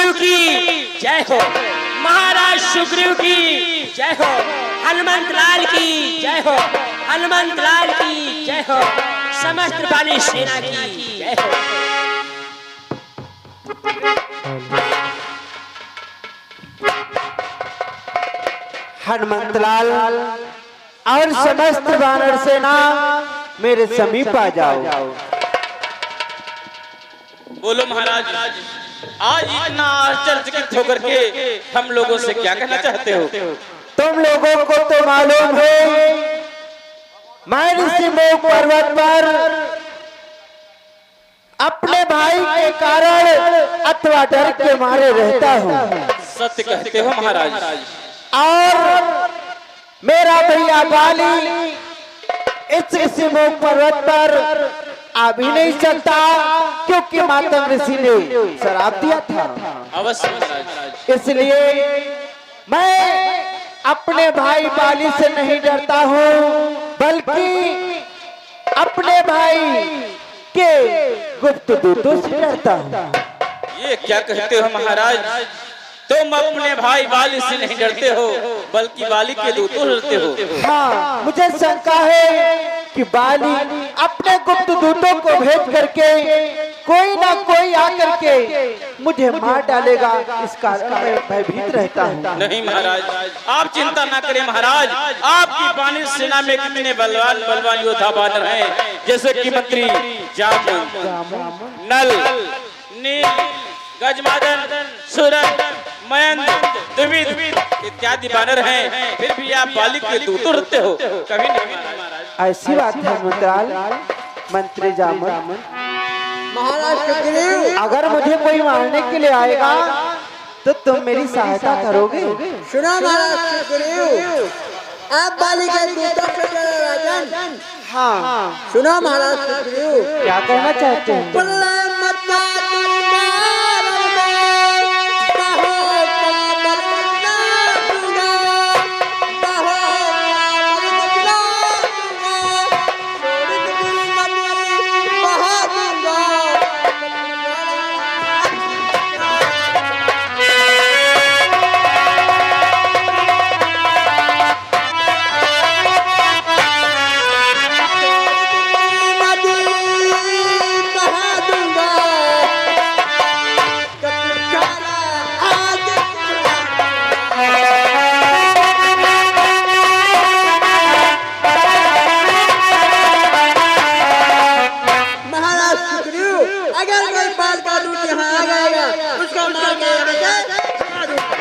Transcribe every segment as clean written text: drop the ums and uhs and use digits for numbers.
सुग्रीव की जय हो, महाराज सुग्रीव की जय हो, हनुमंत लाल की जय हो, हनुमंत लाल की जय हो, समस्त वाली सेना की जय हो। हनुमंत लाल और समस्त वानर सेना मेरे समीप आ जाओ। बोलो महाराज, आज इतना आश्चर्यचकित होकर के हम लोगों से क्या कहना चाहते हो? तुम लोगों को तो मालूम है मैं ऋषिमुख पर्वत पर अपने भाई के कारण अथवा डर के मारे रहता हूँ। सत्य कहते हो महाराज। और मेरा भैया बाली इस ऋषिमुख पर्वत पर आ भी नहीं सकता क्योंकि मातंग ऋषि ने शराब दिया था। अवश्य महाराज। इसलिए मैं अपने भाई बाली से नहीं डरता हूँ बल्कि अपने भाई के गुप्त दूतों से डरता हूँ। ये क्या कहते हो महाराज? तुम अपने भाई बाली से नहीं डरते हो बल्कि बाली के दूतों से डरते हो। हाँ, मुझे शंका है कि बाली अपने गुप्त दूतों को भेज करके कोई ना कोई आकर के मुझे मार डालेगा, इस कारण मैं भयभीत रहता हूँ। नहीं महाराज, आप चिंता ना करें महाराज। आपकी वानर सेना में कितने बलवान योद्धा वानर हैं, जैसे कि मंत्री जामुन, नल, नील, गजमादन, सुरन, मयंक, द्विविद इत्यादि वानर हैं, फिर भी आप बाली के दूतों रहते हो। कभी नहीं महाराज। ऐसी बात है मंत्री जामुन। महाराज सुग्रीव, अगर मुझे कोई मारने के लिए आएगा तो तुम मेरी सहायता करोगे? सुना महाराज सुग्रीव, आप बाली के दूतों से डरे राजन। हाँ, सुना महाराज सुग्रीव, क्या कहना चाहते हैं?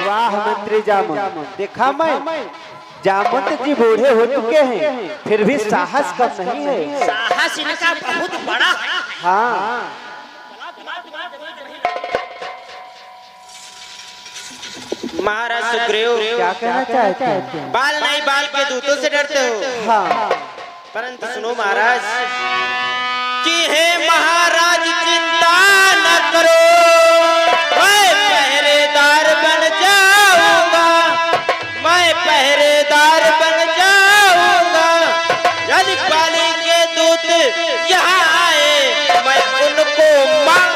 वाह मंत्री जामुन, देखा मैं जामुन जी बूढ़े हो चुके हैं फिर भी साहस कम नहीं है। साहस इनका बहुत बड़ा है। हाँ, महाराज सुग्रीव, क्या कहना चाहते हैं? बाल नहीं बाल के दूतों से डरते हो। हाँ, परंतु सुनो महाराज कि हे महाराज चिंता न करो, मैं पहरेदार बन जाऊंगा, मैं पहरेदार बन जाऊंगा। यदि बाली के दूत यहाँ आए मैं उनको मार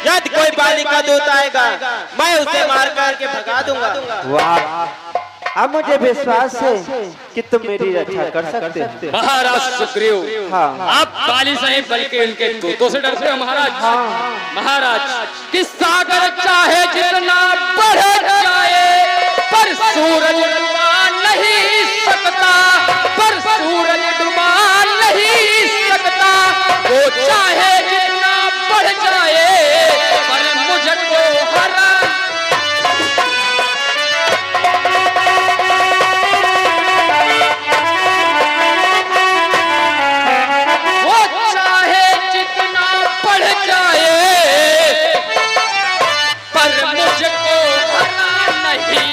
यदि कोई बाली का दूत आएगा मैं उसे मार करके भगा दूंगा। वाह, अब मुझे विश्वास है कि तुम मेरी रक्षा कर सकते हो। महाराज सुग्रीव, हाँ, आप बाली सहित बल्कि उनके दूतों से डरते हो महाराज। महाराज कि सागर चाहे जितना बढ़ जाए पर सूरज डूबा नहीं सकता, पर सूरज डूबा नहीं सकता। वो चाहे जितना बढ़ जाए पर मुझको हरा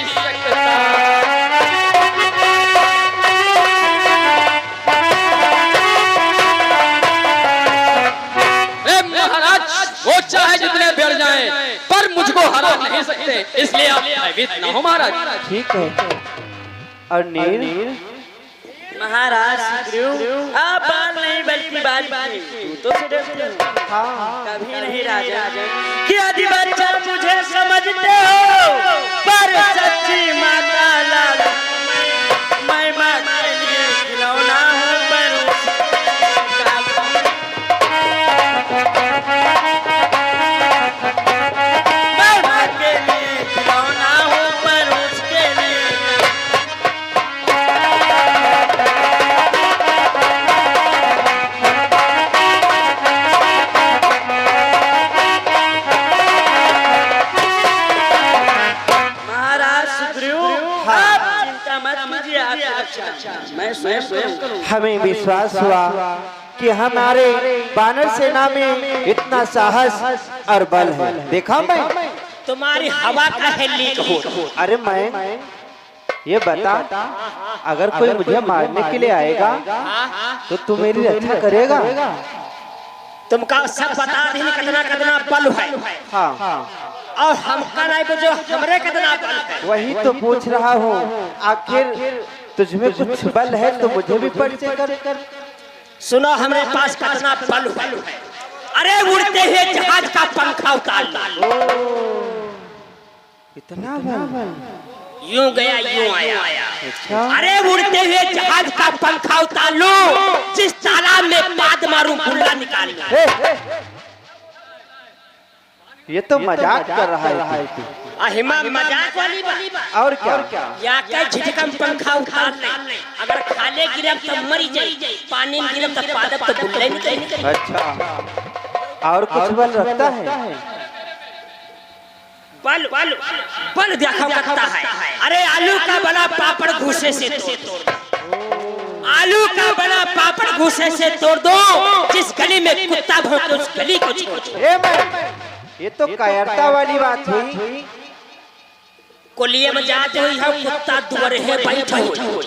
सकता। नहीं सकते, इसलिए आप भयभीत न हो महाराज। ठीक है। और नीर महाराज सुग्रीव, आप बाल नहीं बल्कि बाली तूतों से डरते हो। हाँ कभी नहीं राजा कि आदि बच्चा मुझे समझते हो, पर सच्ची माता लाल मैं माँ के लिए खिलौना हूँ, पर मैं माँ के लिए खिलौना हूँ, पर उसके लिए मैं स्वयं करूं। हमें विश्वास हुआ कि हमारे बानर सेना में इतना साहस और बल है। देखा मैं तुम्हारी हवा का है लीक हो। अरे मैं ये बता, अगर कोई मुझे मारने के लिए आएगा तो तू मेरी रक्षा करेगा? तुमका सब बता दी कितना कितना बल है। हाँ और हमका नहीं को जो हमरे कितना बल है। वही तो पूछ रहा हूँ, आखिर तुझमें कुछ बल है तो मुझे भी परिचय कर। सुनो हमारे पास कितना बल है। अरे उड़ते हुए जहाज का पंखा उतार लो। इतना बल? यूं गया यूं आया। अच्छा। अरे उड़ते हुए जहाज का पंखा उतार लो, जिस तालाब में पाद मारूं गुल्ला निकाल लो। ये तो मजाक कर रहा है तू। अहिमा मजाक वाली बात। और क्या? या के झिटकम पंखा उतार ले, अगर खाले गिरब तो मरी जाई, पानी में गिरब तो पादप तो गुल्ले निकल। अच्छा, और कुछ बल रखता है? बल बल बल देखा करता है। अरे आलू का बना पापड़ घूसे से तोड़ दो। आलू का बना पापड़ घूसे से तोड़ दो, जिस गली में कुत्ता भौंके उस गली को छोड़ दो। ये तो कायरता वाली बात हुई। कोलिए में जाते हुई हो, कुत्ता दुआरे है बैठा हो,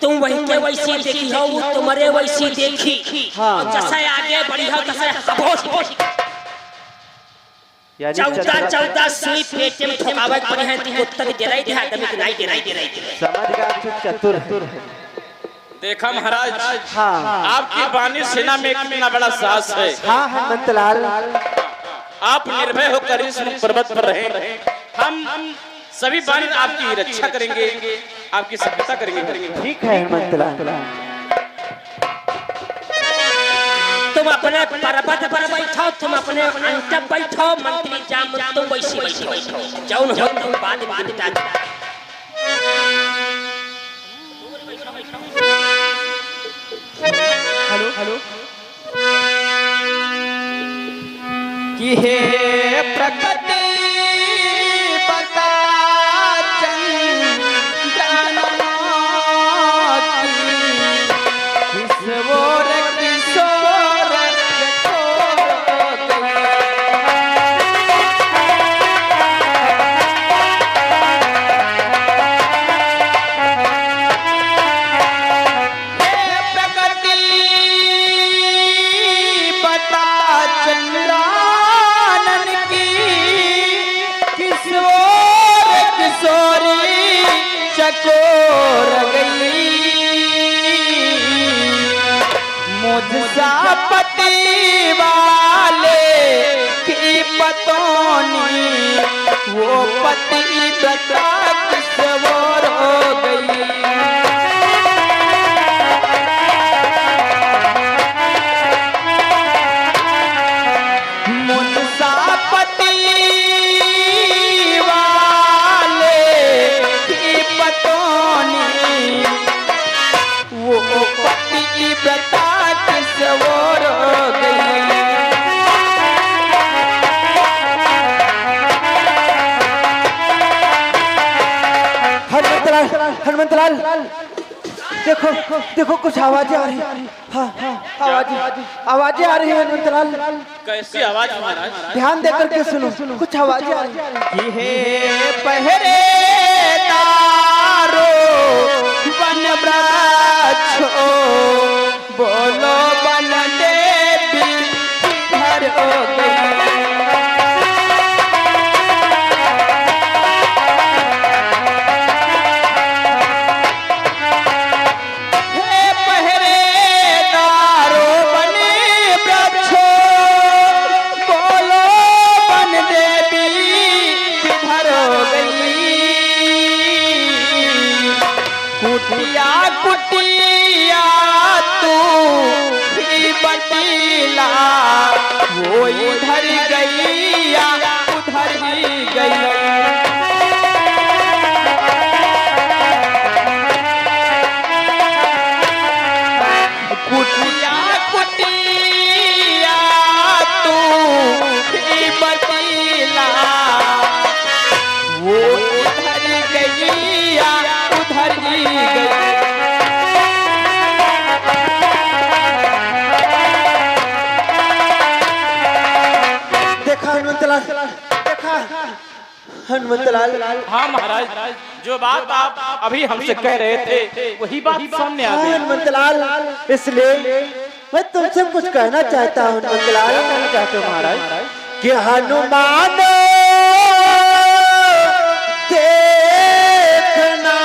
तुम वही के वैसी देखी हो, वो तुम्हारे वैसी देखी। हाँ। जैसे आगे बढ़ी हो तैसे खामोश। 14 सुई पेट में ठोकावत पड़ी है, कुत्ता की डराई दे आदमी की नहीं डराई। समझ गया तू चतुर है। देखा महाराज, हाँ आपकी बानी सेना में कितना बड़ा साहस है। हाँ हनुमंतलाल, आप निर्भय होकर इस पर्वत पर रहे। हम सभी बानी आपकी रक्षा करेंगे, आपकी सहायता करेंगे। ठीक है हनुमंतलाल। तुम अपने पर्वत पर बैठो, तुम अपने अंत बैठो, मंत्री जाम तुम वैसी बैठो। जौन हो तुम बाद हेलो कि हे प्रकृति बता चकोर गई मुझसा पति वाले की पतोनी, वो पति बता किस ओर हो गई। मुझसा पति वो पति बता किस ओर हो गई। हनुमंतलाल देखो देखो कुछ आवाजें आ रही है। हाँ आवाजें आ रही है हनुमंतलाल। कैसी आवाज महाराज? ध्यान देकर के सुनो, कुछ आवाजें आ रही है। हे पहरेदारो वन वृक्षो, बोलो वन देवी किधर हो गई। कुटिया कुटिया तू ही बतीला, वो इधर गैया उधर ही गई। कुटिया कुटिया तू ही बतीला, वो इधर गैया उधर ही गई। देखा हनुमंतलाल, देखा हनुमंतलाल। हाँ महाराज, जो बात आप अभी हमसे कह रहे थे वही बात सामने आ गई। हनुमंतलाल, इसलिए मैं तुमसे कुछ कहना चाहता हूँ हनुमंतलाल। कहना चाहते हो महाराज? कि हनुमान देखना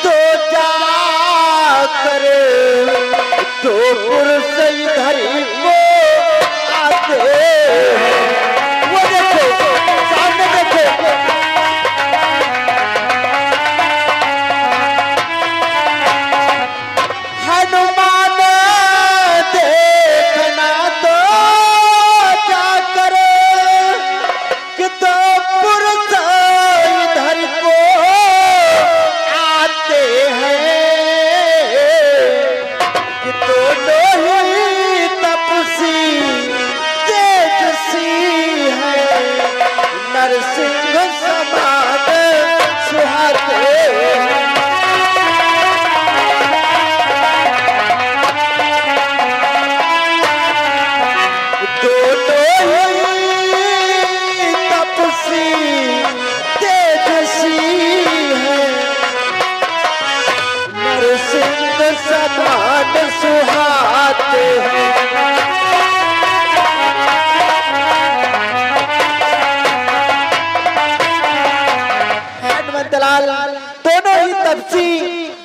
तो जा कर तो पुरुष इधर को आते हैं। वो देखो सामने देखो, हनुमान देखना तो जाकर कि तो पुरुष इधर को आते हैं, कि दोनों ही तपसी तेजसी है, नरसिंह समान सुहाते हैं। तपसी तेजसी है, नरसिंह समान सुहाते हैं। हनुमंतलाल, दोनों ही तपसी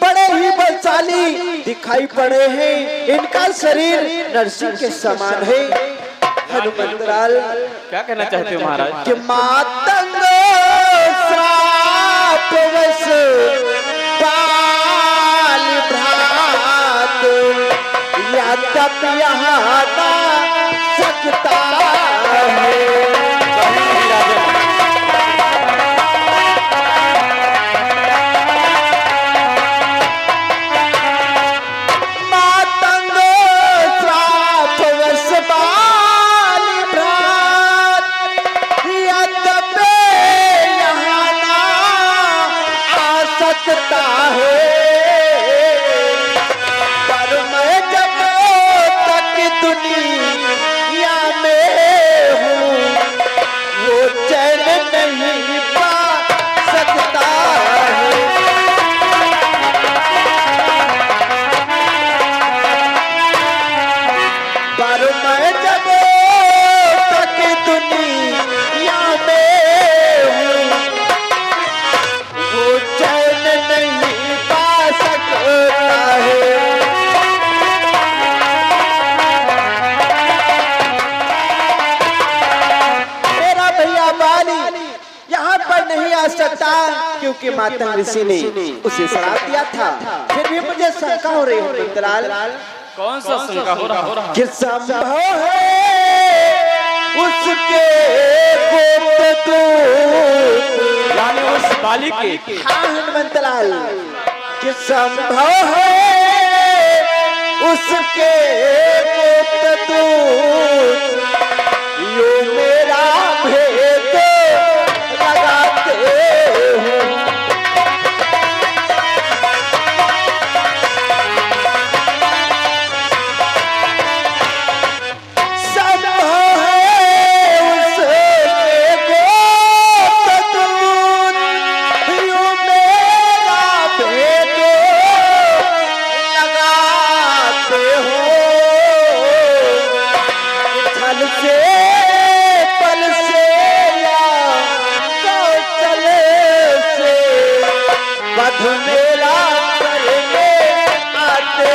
बड़े ही बलशाली दिखाई पड़े हैं। इनका शरीर नरसिंह के समान है। हनुमंतलाल, क्या कहना चाहते हो महाराज? कि मातंग श्राप वश बाल भ्रात, या तप यहाँ ना सकता है। मातंग श्राप वश बाल भ्रात, या तप यहाँ ना आ सकता है। पर मैं जब तक दुनिया में हूँ, वो चैन नहीं पा सकता है। पर मैं जब तक दुनिया में हूँ, वो चैन नहीं पा सकता है। मेरा भैया बाली यहाँ पर नहीं आ सकता, क्योंकि माता ऋषि ने उसे श्राप दिया था। फिर भी मुझे शंका हो रही है हनुमंतलाल, कौन सा शंका हो रहा? कि संभव है उसके गुप्त दूत, यानी उस बालिक के हाँ हनुमंतलाल, कि संभव है उसके गुप्त दूत, यो मेरा भेद लगाते हैं। मेरा करने आते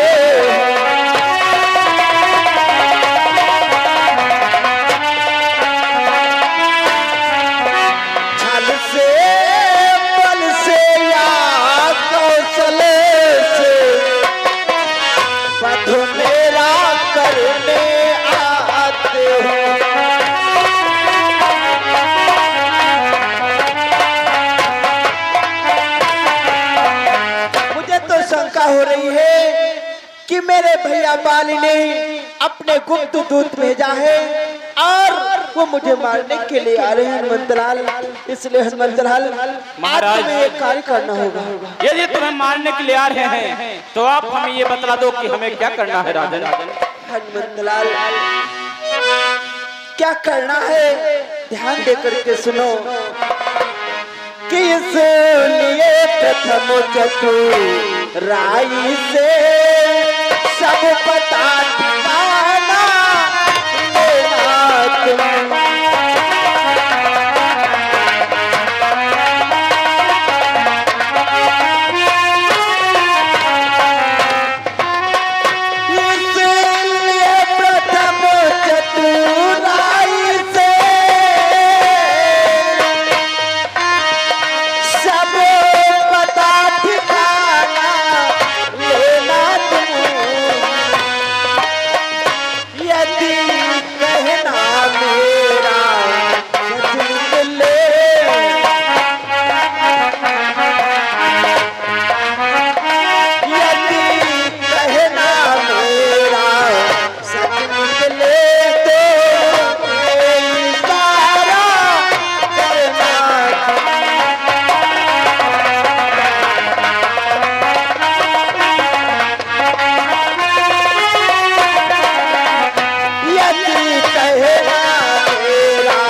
छल से बल से या कौशल हो रही है कि मेरे भैया बाली ने अपने गुप्त दूत भेजा है और वो मुझे मारने के लिए आ रहे हैं हनुमंतलाल। इसलिए हनुमंतलाल महाराज, तुम्हें एक कार्य करना होगा। यदि तुम्हें मारने के लिए आ रहे हैं तो आप हमें ये बतला दो कि हमें क्या करना है। राजन हनुमंतलाल, क्या करना है ध्यान दे करके सुनो कि इसलिए प्रथम चतुराई से सब पता ठिकाना लेना तुम। इसलिए प्रथम चतुराई से सब पता ठिकाना लेना तुम। यदि कहना मेरा सच निकले, यदि कहना मेरा सच निकले तो इशारा करना। यदि कहना मेरा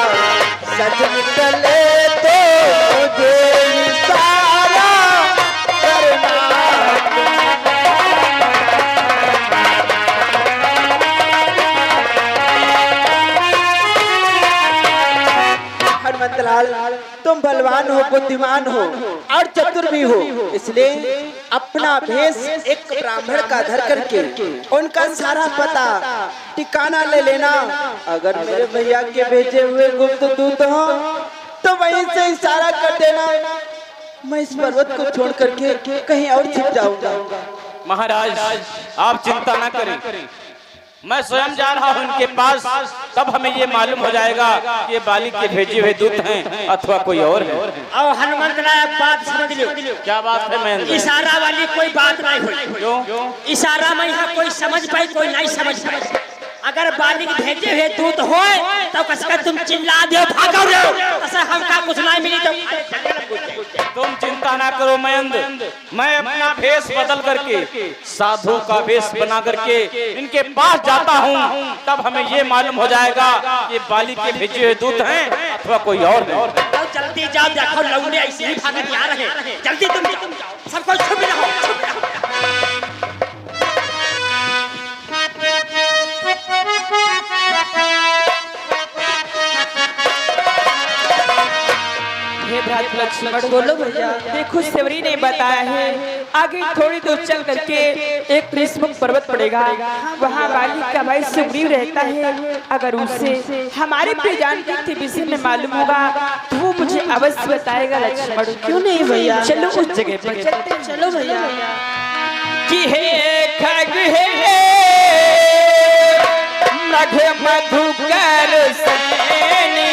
सच निकले तो मुझे इशारा करना। हनुमंतलाल, तुम बलवान हो, बुद्धिमान हो और चतुर भी हो, इसलिए अपना भेष एक ब्राह्मण का धर करके उनका सारा पता ठिकाना ले लेना। अगर मेरे भैया के भेजे हुए गुप्त दूत हो तो वहीं से इशारा कर देना। मैं इस पर्वत को छोड़ करके कहीं और छिप जाऊंगा। महाराज, आप चिंता ना करें, मैं स्वयं जा रहा हूँ उनके पास, तब हमें ये मालूम हो जाएगा कि ये बाली के भेजे हुए दूत हैं अथवा कोई और है। और हनुमंतलाल एक बात समझ लो। क्या बात है महेंद्र? इशारा वाली कोई बात नहीं हुई। क्यों? इशारा में यहाँ कोई समझ पाई, कोई नहीं समझ पाई। अगर बाली के भेजे हुए दूत हो तो कसकर तुम चिल्ला दो, भागो रे, ऐसा हमका कुछ नहीं मिली तो तुम चिंता ना करो महेंद्र, मैं अपना भेष बदल करके साधु का भेष बना करके इनके पास जाता हूँ, तब हमें ये मालूम हो जाएगा ये बाली के भेजे हुए दूत हैं अथवा कोई और है। तो जल्दी जाओ, देखो लौंडे ऐसे ही भाग के आ रहे हैं। जल्दी तुम जाओ, सबको छुप रहो, छुप रहो। हे भ्रात लक्ष्मण, बोलो भैया। देखो सेवरी ने बताया है आगे थोड़ी दूर चल करके एक त्रिशमुख पर्वत पड़ेगा, वहाँ बाली का भाई सुग्रीव रहता है। अगर उससे हमारे प्रिय जानकी के विषय में मालूम होगा तो वो मुझे अवश्य बताएगा लक्ष्मण। क्यों नहीं भैया, चलो उस जगह पर चलते हैं। चलो भैया। कि हे खग हे नघ मधुकर सैनी,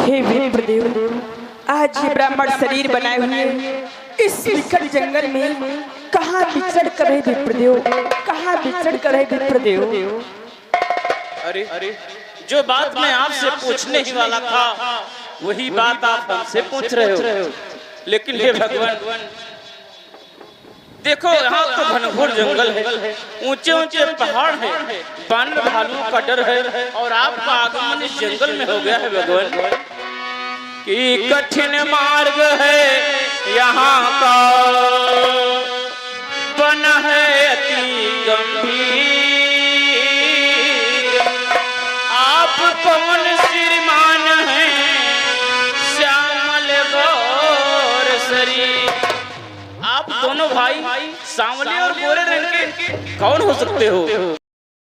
हे विप्रदेव, आज ये ब्राह्मण शरीर बनाए हुए इस विकट जंगल में कहाँ विचरण कर रहे विप्रदेव, कहाँ विचरण कर रहे विप्रदेव? अरे जो बात मैं आपसे पूछने ही वाला था वही बात आप हमसे पूछ रहे हो। लेकिन हे भगवान, देखो यहाँ तो घनघोर जंगल है, ऊंचे ऊंचे पहाड़ है, बानर भालू का डर है और आपका आगमन इस जंगल में हो गया है भगवान। कि कठिन मार्ग है यहाँ का, बना है अति गंभीर। आप कौन श्रीमान हैं, श्यामल गौर शरीर। आप दोनों भाई सांवले और गोरे रंग के कौन हो सकते हो?